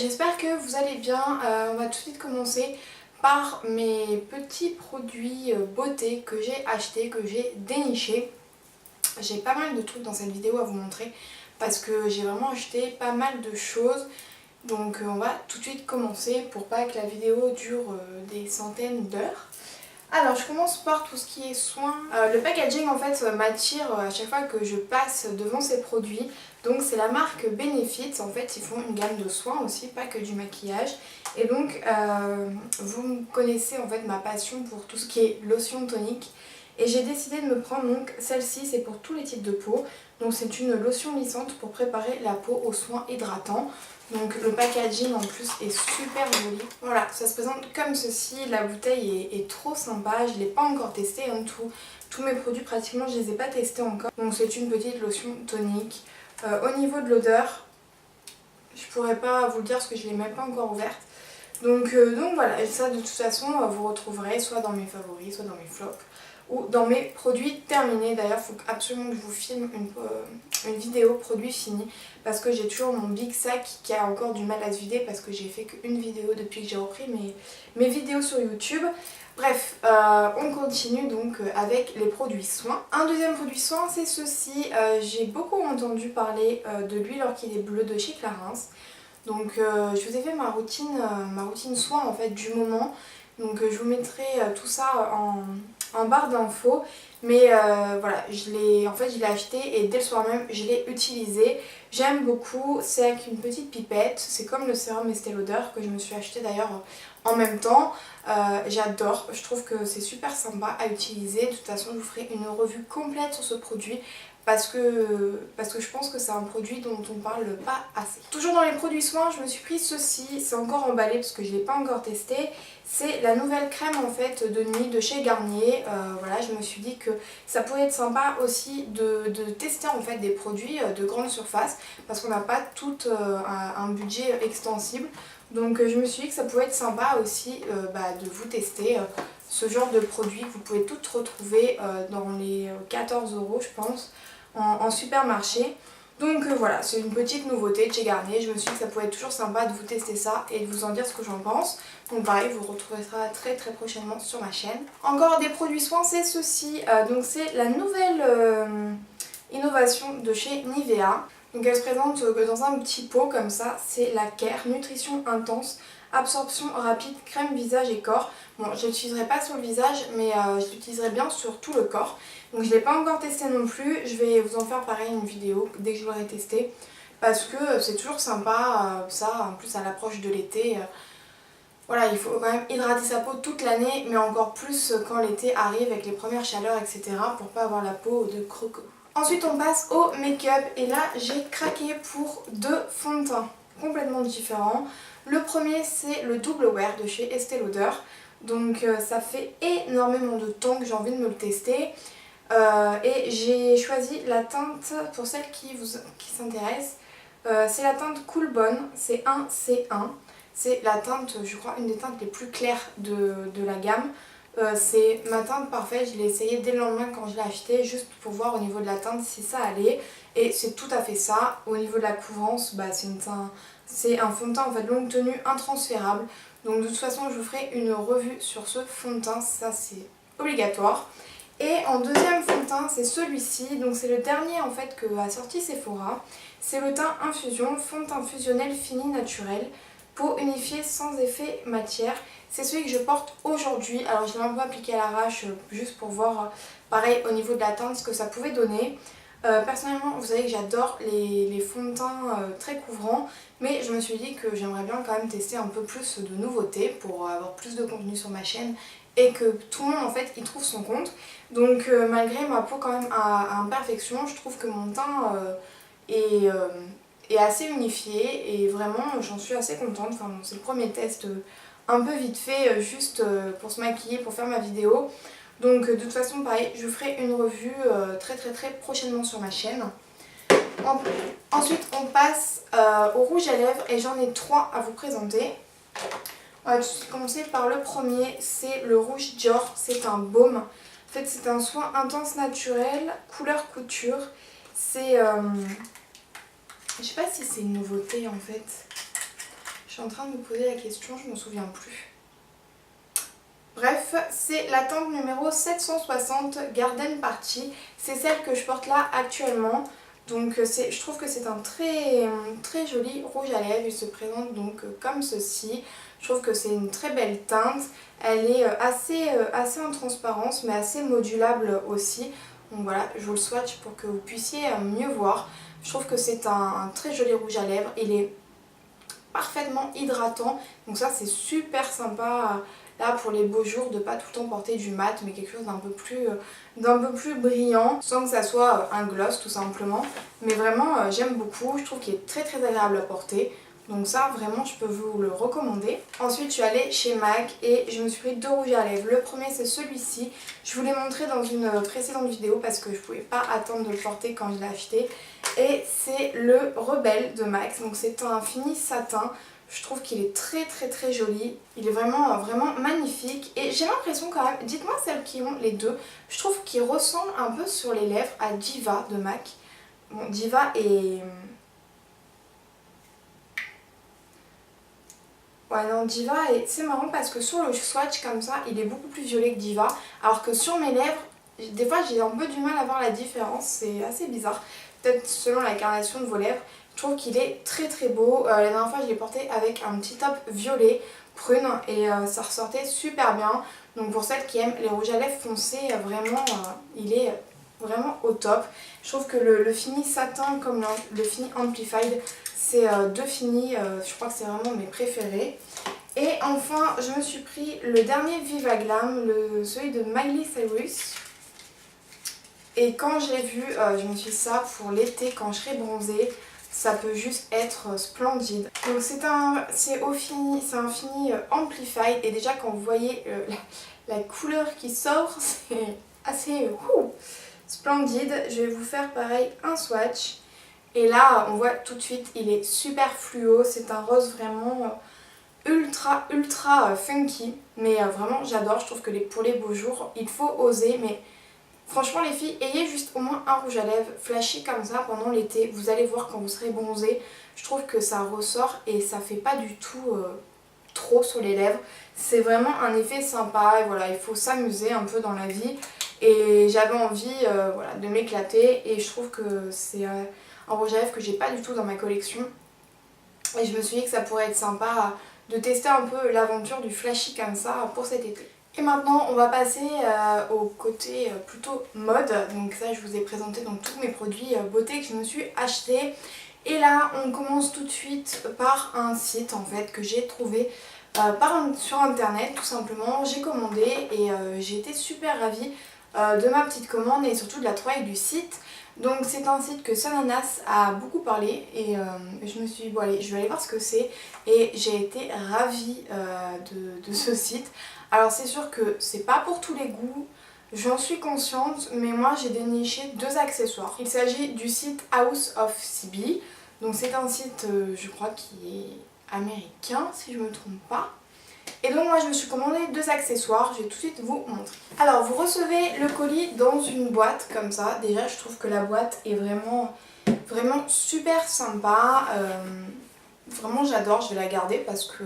j'espère que vous allez bien. On va tout de suite commencer par mes petits produits beauté que j'ai achetés, que j'ai dénichés. J'ai pas mal de trucs dans cette vidéo à vous montrer parce que j'ai vraiment acheté pas mal de choses. Donc on va tout de suite commencer pour pas que la vidéo dure des centaines d'heures. Alors je commence par tout ce qui est soins. Le packaging en fait m'attire à chaque fois que je passe devant ces produits. Donc c'est la marque Benefit, en fait ils font une gamme de soins aussi, pas que du maquillage. Et donc vous connaissez en fait ma passion pour tout ce qui est lotion tonique. Et j'ai décidé de me prendre donc celle-ci, c'est pour tous les types de peau. Donc c'est une lotion lissante pour préparer la peau aux soins hydratants. Donc le packaging en plus est super joli. Voilà, ça se présente comme ceci. La bouteille est trop sympa. Je ne l'ai pas encore testé. Hein, tous mes produits pratiquement je ne les ai pas testés encore. Donc c'est une petite lotion tonique. Au niveau de l'odeur, je pourrais pas vous le dire parce que je ne l'ai même pas encore ouverte. Donc voilà, et ça de toute façon vous retrouverez soit dans mes favoris, soit dans mes flops ou dans mes produits terminés. D'ailleurs il faut absolument que je vous filme une vidéo produit fini parce que j'ai toujours mon big sac qui a encore du mal à se vider parce que j'ai fait qu'une vidéo depuis que j'ai repris mes vidéos sur YouTube. Bref, on continue donc avec les produits soins. Un deuxième produit soin c'est ceci. J'ai beaucoup entendu parler de l'huile orchidée bleue de chez Clarins. Donc je vous ai fait ma routine soin en fait du moment. Donc je vous mettrai tout ça en barre d'infos. Mais voilà, je l'ai acheté et dès le soir même je l'ai utilisé. J'aime beaucoup, c'est avec une petite pipette. C'est comme le sérum Estée Lauder que je me suis acheté d'ailleurs en même temps. J'adore, je trouve que c'est super sympa à utiliser. De toute façon je vous ferai une revue complète sur ce produit. Parce que je pense que c'est un produit dont on parle pas assez. Toujours dans les produits soins, je me suis pris ceci, c'est encore emballé parce que je ne l'ai pas encore testé. C'est la nouvelle crème en fait de nuit de chez Garnier. Voilà, je me suis dit que ça pouvait être sympa aussi de tester en fait des produits de grande surface parce qu'on n'a pas tout un budget extensible. Donc je me suis dit que ça pouvait être sympa aussi de vous tester ce genre de produits que vous pouvez toutes retrouver dans les 14 € je pense. En supermarché. Donc voilà, c'est une petite nouveauté de chez Garnier. Je me suis dit que ça pouvait être toujours sympa de vous tester ça et de vous en dire ce que j'en pense. Donc pareil, vous retrouverez ça très prochainement sur ma chaîne. Encore des produits soins, c'est ceci. Donc c'est la nouvelle innovation de chez Nivea. Donc elle se présente dans un petit pot comme ça. C'est la Care Nutrition Intense, absorption rapide, crème visage et corps. Bon, je l'utiliserai pas sur le visage, mais je l'utiliserai bien sur tout le corps. Donc je ne l'ai pas encore testé non plus. Je vais vous en faire pareil une vidéo dès que je l'aurai testé. Parce que c'est toujours sympa, ça, en plus à l'approche de l'été. Voilà, il faut quand même hydrater sa peau toute l'année, mais encore plus quand l'été arrive avec les premières chaleurs, etc. pour pas avoir la peau de croco. Ensuite on passe au make-up et là j'ai craqué pour deux fonds de teint complètement différents. Le premier c'est le Double Wear de chez Estée Lauder. Donc ça fait énormément de temps que j'ai envie de me le tester. Et j'ai choisi la teinte, pour celles qui s'intéressent, c'est la teinte Cool Bonne, c'est un C1. C'est la teinte, je crois, une des teintes les plus claires de la gamme. C'est ma teinte parfaite, je l'ai essayé dès le lendemain quand je l'ai acheté, juste pour voir au niveau de la teinte si ça allait. Et c'est tout à fait ça. Au niveau de la couvrance, c'est un fond de teint en fait longue tenue intransférable. Donc de toute façon je vous ferai une revue sur ce fond de teint, ça c'est obligatoire. Et en deuxième fond de teint c'est celui-ci, donc c'est le dernier en fait que a sorti Sephora. C'est le teint infusion, fond de teint fusionnel fini naturel, peau unifiée sans effet matière. C'est celui que je porte aujourd'hui, alors je l'ai un peu appliqué à l'arrache juste pour voir pareil au niveau de la teinte ce que ça pouvait donner. Personnellement vous savez que j'adore les fonds de teint très couvrants, mais je me suis dit que j'aimerais bien quand même tester un peu plus de nouveautés pour avoir plus de contenu sur ma chaîne et que tout le monde en fait y trouve son compte. Donc malgré ma peau quand même à imperfection, je trouve que mon teint est assez unifié et vraiment j'en suis assez contente. Enfin bon, c'est le premier test un peu vite fait juste pour se maquiller, pour faire ma vidéo. Donc de toute façon pareil, je vous ferai une revue très prochainement sur ma chaîne. Ensuite on passe au rouge à lèvres et j'en ai 3 à vous présenter. On va tout de suite commencer par le premier, c'est le rouge Dior, c'est un baume. En fait c'est un soin intense naturel, couleur couture. C'est... je sais pas si c'est une nouveauté en fait. suis en train de me poser la question, je m'en souviens plus. Bref, c'est la teinte numéro 760 Garden Party. C'est celle que je porte là actuellement. Donc je trouve que c'est un très joli rouge à lèvres. Il se présente donc comme ceci. Je trouve que c'est une très belle teinte. Elle est assez en transparence mais assez modulable aussi. Donc voilà, je vous le swatch pour que vous puissiez mieux voir. Je trouve que c'est un très joli rouge à lèvres. Il est parfaitement hydratant. Donc ça c'est super sympa là pour les beaux jours de pas tout le temps porter du mat mais quelque chose d'un peu plus brillant sans que ça soit un gloss tout simplement. Mais vraiment j'aime beaucoup, je trouve qu'il est très agréable à porter. Donc ça vraiment je peux vous le recommander. Ensuite je suis allée chez MAC et je me suis pris 2 rouges à lèvres. Le premier c'est celui-ci. Je vous l'ai montré dans une précédente vidéo parce que je pouvais pas attendre de le porter quand je l'ai acheté. Et c'est le Rebelle de MAC. Donc c'est un fini satin. Je trouve qu'il est très joli. Il est vraiment magnifique. Et j'ai l'impression quand même, dites-moi celles qui ont les deux, je trouve qu'il ressemble un peu sur les lèvres à Diva de MAC. Bon, Diva est... Ouais non, Diva est... C'est marrant parce que sur le swatch comme ça, il est beaucoup plus violet que Diva. Alors que sur mes lèvres, des fois j'ai un peu du mal à voir la différence. C'est assez bizarre. Peut-être selon la carnation de vos lèvres. Je trouve qu'il est très beau. La dernière fois je l'ai porté avec un petit top violet prune et ça ressortait super bien. Donc pour celles qui aiment les rouges à lèvres foncés, vraiment il est vraiment au top. Je trouve que le fini satin comme le fini amplified, c'est deux finis, je crois que c'est vraiment mes préférés. Et enfin je me suis pris le dernier Viva Glam, celui de Miley Cyrus. Et quand je l'ai vu, je me suis dit ça pour l'été quand je serai bronzée. Ça peut juste être splendide. Donc c'est un fini amplified et déjà quand vous voyez la couleur qui sort, c'est assez splendide. Je vais vous faire pareil un swatch. Et là on voit tout de suite il est super fluo. C'est un rose vraiment ultra funky. Mais vraiment j'adore, je trouve que pour les beaux jours il faut oser. Mais franchement les filles, ayez juste au moins un rouge à lèvres flashy comme ça pendant l'été. Vous allez voir quand vous serez bronzé, je trouve que ça ressort et ça fait pas du tout trop sur les lèvres. C'est vraiment un effet sympa et voilà, il faut s'amuser un peu dans la vie. Et j'avais envie voilà, de m'éclater et je trouve que c'est un rouge à lèvres que j'ai pas du tout dans ma collection. Et je me suis dit que ça pourrait être sympa de tester un peu l'aventure du flashy comme ça pour cet été. Et maintenant on va passer au côté plutôt mode. Donc ça je vous ai présenté donc tous mes produits beauté que je me suis acheté. Et là on commence tout de suite par un site en fait que j'ai trouvé sur internet tout simplement. J'ai commandé et j'ai été super ravie de ma petite commande et surtout de la trouvaille du site. Donc c'est un site que Sonanas a beaucoup parlé et je me suis dit bon allez je vais aller voir ce que c'est. Et j'ai été ravie de ce site. Alors c'est sûr que c'est pas pour tous les goûts, j'en suis consciente, mais moi j'ai déniché 2 accessoires. Il s'agit du site House of CB, donc c'est un site je crois qui est américain si je me trompe pas. Et donc moi je me suis commandé 2 accessoires, je vais tout de suite vous montrer. Alors vous recevez le colis dans une boîte comme ça, déjà je trouve que la boîte est vraiment super sympa. Vraiment j'adore, je vais la garder parce que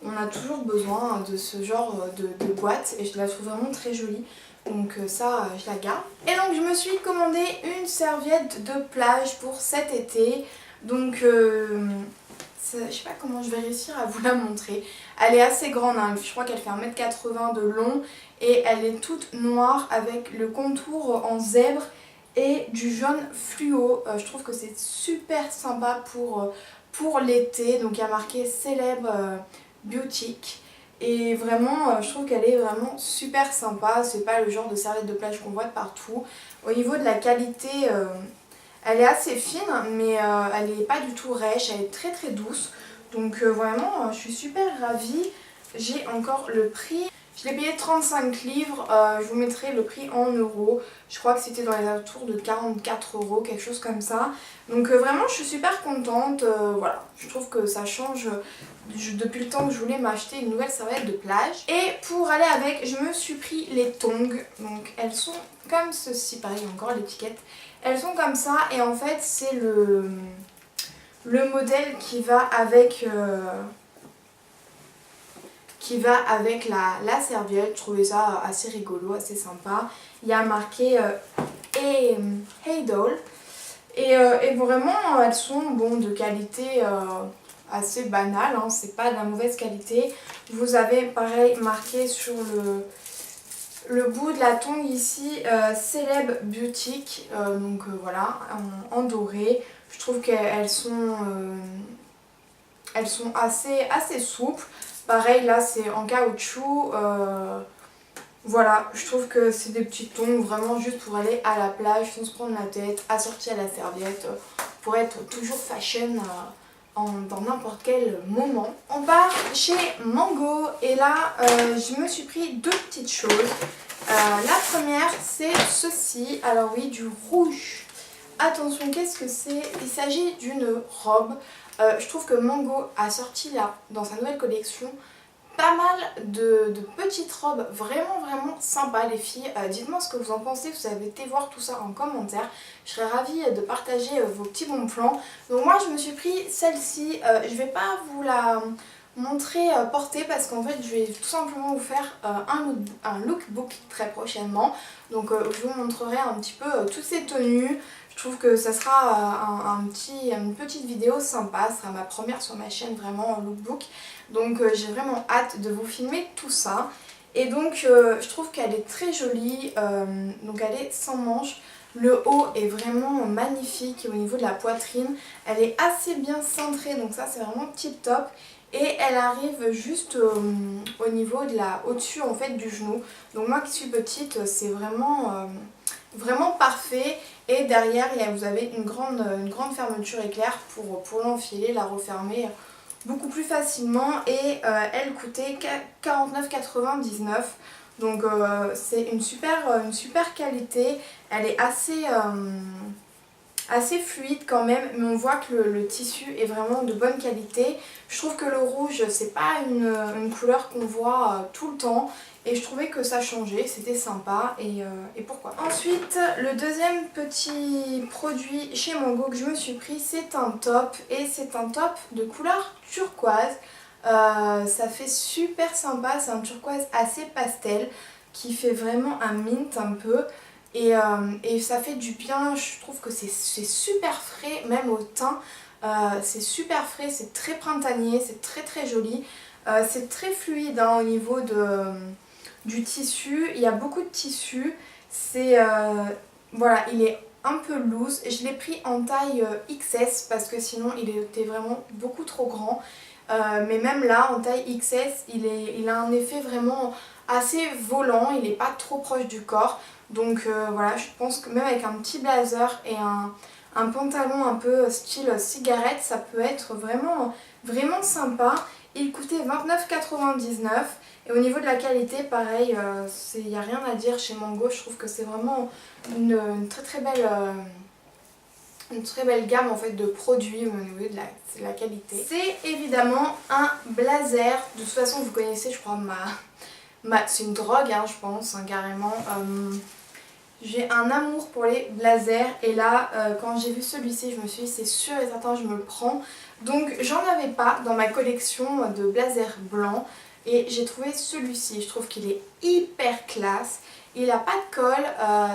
on a toujours besoin de ce genre de boîte et je la trouve vraiment très jolie. Donc ça je la garde. Et donc je me suis commandé une serviette de plage pour cet été. Donc je sais pas comment je vais réussir à vous la montrer. Elle est assez grande, hein. Je crois qu'elle fait 1m80 de long et elle est toute noire avec le contour en zèbre et du jaune fluo. Je trouve que c'est super sympa pour l'été. Donc il y a marqué célèbre boutique et vraiment je trouve qu'elle est vraiment super sympa. C'est pas le genre de serviette de plage qu'on voit de partout. Au niveau de la qualité, elle est assez fine mais elle est pas du tout rêche, elle est très douce. Donc vraiment je suis super ravie. J'ai encore le prix. Je l'ai payé 35 livres, je vous mettrai le prix en euros. Je crois que c'était dans les alentours de 44 €, quelque chose comme ça. Donc vraiment je suis super contente, voilà. Je trouve que ça change depuis le temps que je voulais m'acheter une nouvelle serviette de plage. Et pour aller avec, je me suis pris les tongs. Donc elles sont comme ceci, pareil encore l'étiquette. Elles sont comme ça et en fait c'est le modèle qui va avec... qui va avec la serviette. Je trouvais ça assez rigolo, assez sympa. Il y a marqué Hey Doll. Et vraiment elles sont de qualité assez banale, hein, c'est pas de la mauvaise qualité. Vous avez pareil marqué sur le bout de la tongue ici Celeb Beauty, voilà, en doré. Je trouve qu'elles sont, assez souples. Pareil là c'est en caoutchouc. Voilà, je trouve que c'est des petits tons vraiment juste pour aller à la plage sans se prendre la tête, assortis à la serviette, pour être toujours fashion dans n'importe quel moment. On part chez Mango et là je me suis pris deux petites choses. La première c'est ceci, alors oui, du rouge. Attention, qu'est-ce que c'est? Il s'agit d'une robe. Je trouve que Mango a sorti là, dans sa nouvelle collection, pas mal de petites robes vraiment sympas les filles. Dites-moi ce que vous en pensez, vous avez été voir tout ça en commentaire. Je serais ravie de partager vos petits bons plans. Donc moi je me suis pris celle-ci, je vais pas vous la montrer portée parce qu'en fait je vais tout simplement vous faire un lookbook très prochainement. Donc je vous montrerai un petit peu toutes ces tenues. Je trouve que ça sera une petite vidéo sympa, ce sera ma première sur ma chaîne vraiment en lookbook. Donc j'ai vraiment hâte de vous filmer tout ça. Et donc je trouve qu'elle est très jolie, donc elle est sans manches. Le haut est vraiment magnifique au niveau de la poitrine. Elle est assez bien cintrée, donc ça c'est vraiment tip top. Et elle arrive juste au niveau de au-dessus en fait du genou. Donc moi qui suis petite, c'est vraiment parfait. Et derrière vous avez une grande fermeture éclair pour l'enfiler, la refermer beaucoup plus facilement. Et elle coûtait 49,99 €. Donc c'est une super qualité. Elle est assez fluide quand même, mais on voit que le tissu est vraiment de bonne qualité. Je trouve que le rouge c'est pas une couleur qu'on voit tout le temps et je trouvais que ça changeait, c'était sympa et pourquoi pas. Ensuite le deuxième petit produit chez Mango que je me suis pris, c'est un top, et c'est un top de couleur turquoise. Ça fait super sympa, c'est un turquoise assez pastel qui fait vraiment un mint un peu. Et ça fait du bien, je trouve que c'est super frais, même au teint, c'est super frais, c'est très printanier, c'est très joli. C'est très fluide hein, au niveau du tissu, il y a beaucoup de tissu, voilà, il est un peu loose. Je l'ai pris en taille XS parce que sinon il était vraiment beaucoup trop grand. Mais même là en taille XS il a un effet vraiment assez volant, il n'est pas trop proche du corps. Donc voilà, je pense que même avec un petit blazer et un pantalon un peu style cigarette, ça peut être vraiment sympa. Il coûtait 29,99 €. Et au niveau de la qualité, pareil, il n'y a rien à dire chez Mango. Je trouve que c'est vraiment une très belle gamme en fait de produits au niveau de la qualité. C'est évidemment un blazer. De toute façon, vous connaissez, je crois, c'est une drogue, hein, je pense, hein, carrément. J'ai un amour pour les blazers et là quand j'ai vu celui-ci je me suis dit c'est sûr et certain je me le prends. Donc j'en avais pas dans ma collection de blazers blancs et j'ai trouvé celui-ci. Je trouve qu'il est hyper classe, il a pas de col,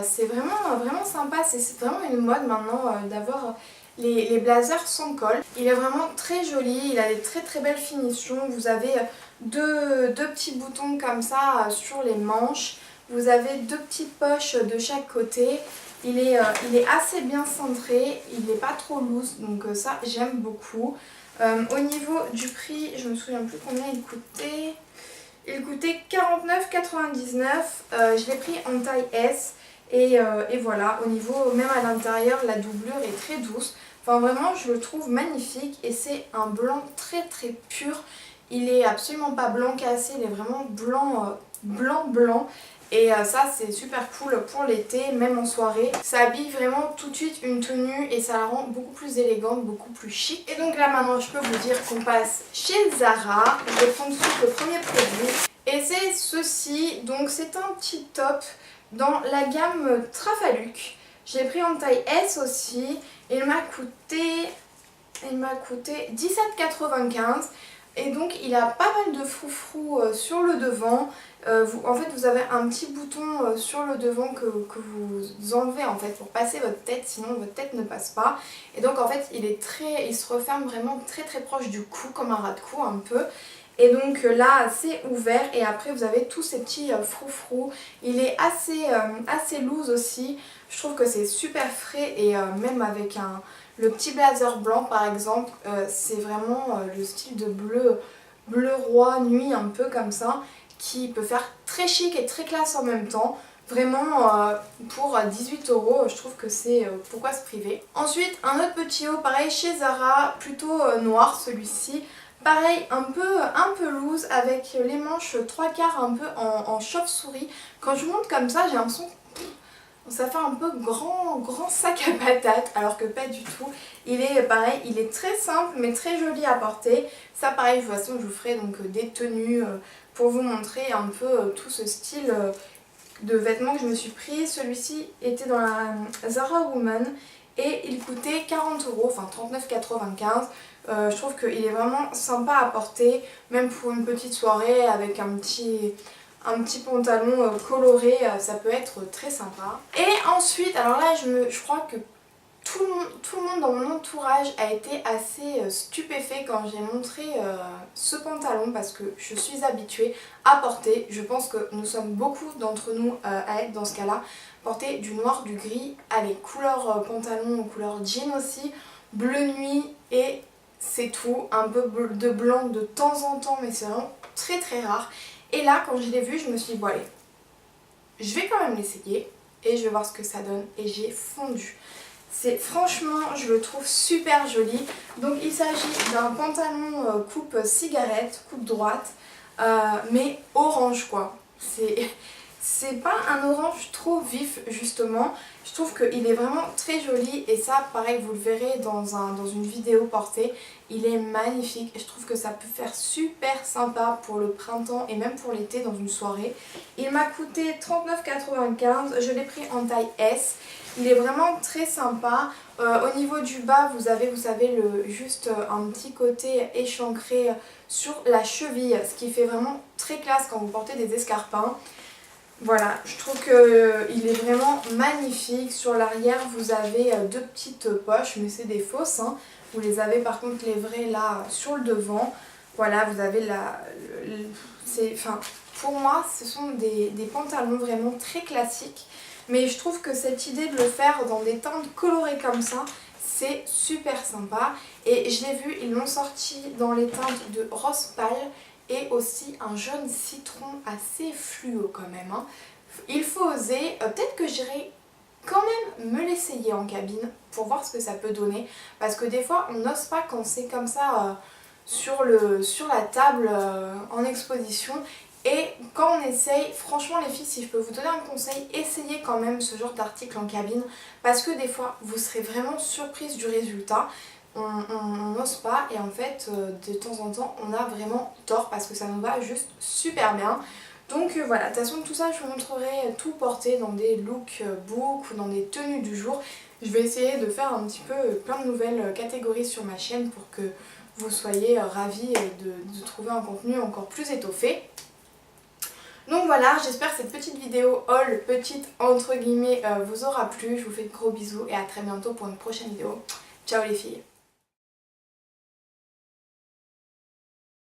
c'est vraiment sympa, c'est vraiment une mode maintenant d'avoir les blazers sans col. Il est vraiment très joli, il a des très belles finitions, vous avez deux petits boutons comme ça sur les manches. Vous avez deux petites poches de chaque côté. Il est assez bien cintré, il n'est pas trop loose, donc ça j'aime beaucoup. Au niveau du prix, je me souviens plus combien il coûtait. Il coûtait 49,99 €. Je l'ai pris en taille S et voilà, au niveau, même à l'intérieur, la doublure est très douce. Enfin vraiment, je le trouve magnifique et c'est un blanc très pur. Il est absolument pas blanc cassé, il est vraiment blanc. Et ça c'est super cool pour l'été, même en soirée. Ça habille vraiment tout de suite une tenue et ça la rend beaucoup plus élégante, beaucoup plus chic. Et donc là maintenant je peux vous dire qu'on passe chez Zara. Je vais prendre tout de suite le premier produit. Et c'est ceci, donc c'est un petit top dans la gamme Trafaluc. J'ai pris en taille S aussi. Il m'a coûté 17,95 €. Et donc il a pas mal de froufrous sur le devant. En fait vous avez un petit bouton sur le devant que vous enlevez en fait pour passer votre tête, sinon votre tête ne passe pas. Et donc en fait il se referme vraiment très très proche du cou, comme un ras de cou un peu. Et donc là c'est ouvert et après vous avez tous ces petits froufrous. Il est assez loose aussi. Je trouve que c'est super frais et même avec le petit blazer blanc par exemple, c'est vraiment le style de bleu roi nuit un peu comme ça, qui peut faire très chic et très classe en même temps. Vraiment pour 18 €, je trouve que c'est pourquoi se priver. Ensuite un autre petit haut pareil chez Zara, plutôt noir celui-ci. Pareil un peu loose avec les manches 3/4 un peu en chauve-souris. Quand je monte comme ça j'ai l'impression ça fait un peu grand sac à patates, alors que pas du tout. Il est pareil, il est très simple mais très joli à porter. Ça pareil, de toute façon je vous ferai donc des tenues pour vous montrer un peu tout ce style de vêtements que je me suis pris. Celui-ci était dans la Zara Woman et il coûtait 40 €, enfin 39,95 €. Je trouve qu'il est vraiment sympa à porter, même pour une petite soirée avec un petit pantalon coloré, ça peut être très sympa. Et ensuite, alors là je crois que tout le monde dans mon entourage a été assez stupéfait quand j'ai montré ce pantalon, parce que je suis habituée à porter, je pense que nous sommes beaucoup d'entre nous à être dans ce cas là, porter du noir, du gris, allez couleur pantalon, couleur jean aussi, bleu nuit et c'est tout, un peu de blanc de temps en temps mais c'est vraiment très très rare. Et là quand je l'ai vu je me suis dit bon allez, je vais quand même l'essayer et je vais voir ce que ça donne et j'ai fondu. Franchement je le trouve super joli. Donc il s'agit d'un pantalon coupe cigarette, coupe droite, mais orange quoi. C'est pas un orange trop vif justement, je trouve qu'il est vraiment très joli et ça pareil vous le verrez dans une vidéo portée, il est magnifique et je trouve que ça peut faire super sympa pour le printemps et même pour l'été dans une soirée. Il m'a coûté 39,95 €, je l'ai pris en taille S, il est vraiment très sympa. Au niveau du bas vous avez, vous savez, juste un petit côté échancré sur la cheville, ce qui fait vraiment très classe quand vous portez des escarpins. Voilà, je trouve qu'il est vraiment magnifique. Sur l'arrière vous avez deux petites poches, mais c'est des fausses, hein. Vous les avez par contre les vraies là sur le devant. Voilà, vous avez pour moi ce sont des pantalons vraiment très classiques. Mais je trouve que cette idée de le faire dans des teintes colorées comme ça, c'est super sympa. Et je l'ai vu, ils l'ont sorti dans les teintes de rose pâle et aussi un jaune citron assez fluo quand même, hein. Il faut oser, peut-être que j'irai quand même me l'essayer en cabine pour voir ce que ça peut donner, parce que des fois on n'ose pas quand c'est comme ça sur la table en exposition. Et quand on essaye, franchement les filles, si je peux vous donner un conseil, essayez quand même ce genre d'article en cabine, parce que des fois vous serez vraiment surprise du résultat. On n'ose pas et en fait de temps en temps on a vraiment tort parce que ça nous va juste super bien. Donc voilà, de toute façon tout ça je vous montrerai tout porté dans des lookbooks ou dans des tenues du jour. Je vais essayer de faire un petit peu plein de nouvelles catégories sur ma chaîne pour que vous soyez ravis de trouver un contenu encore plus étoffé. Donc voilà, j'espère que cette petite vidéo haul, petite entre guillemets, vous aura plu. Je vous fais de gros bisous et à très bientôt pour une prochaine vidéo. Ciao les filles!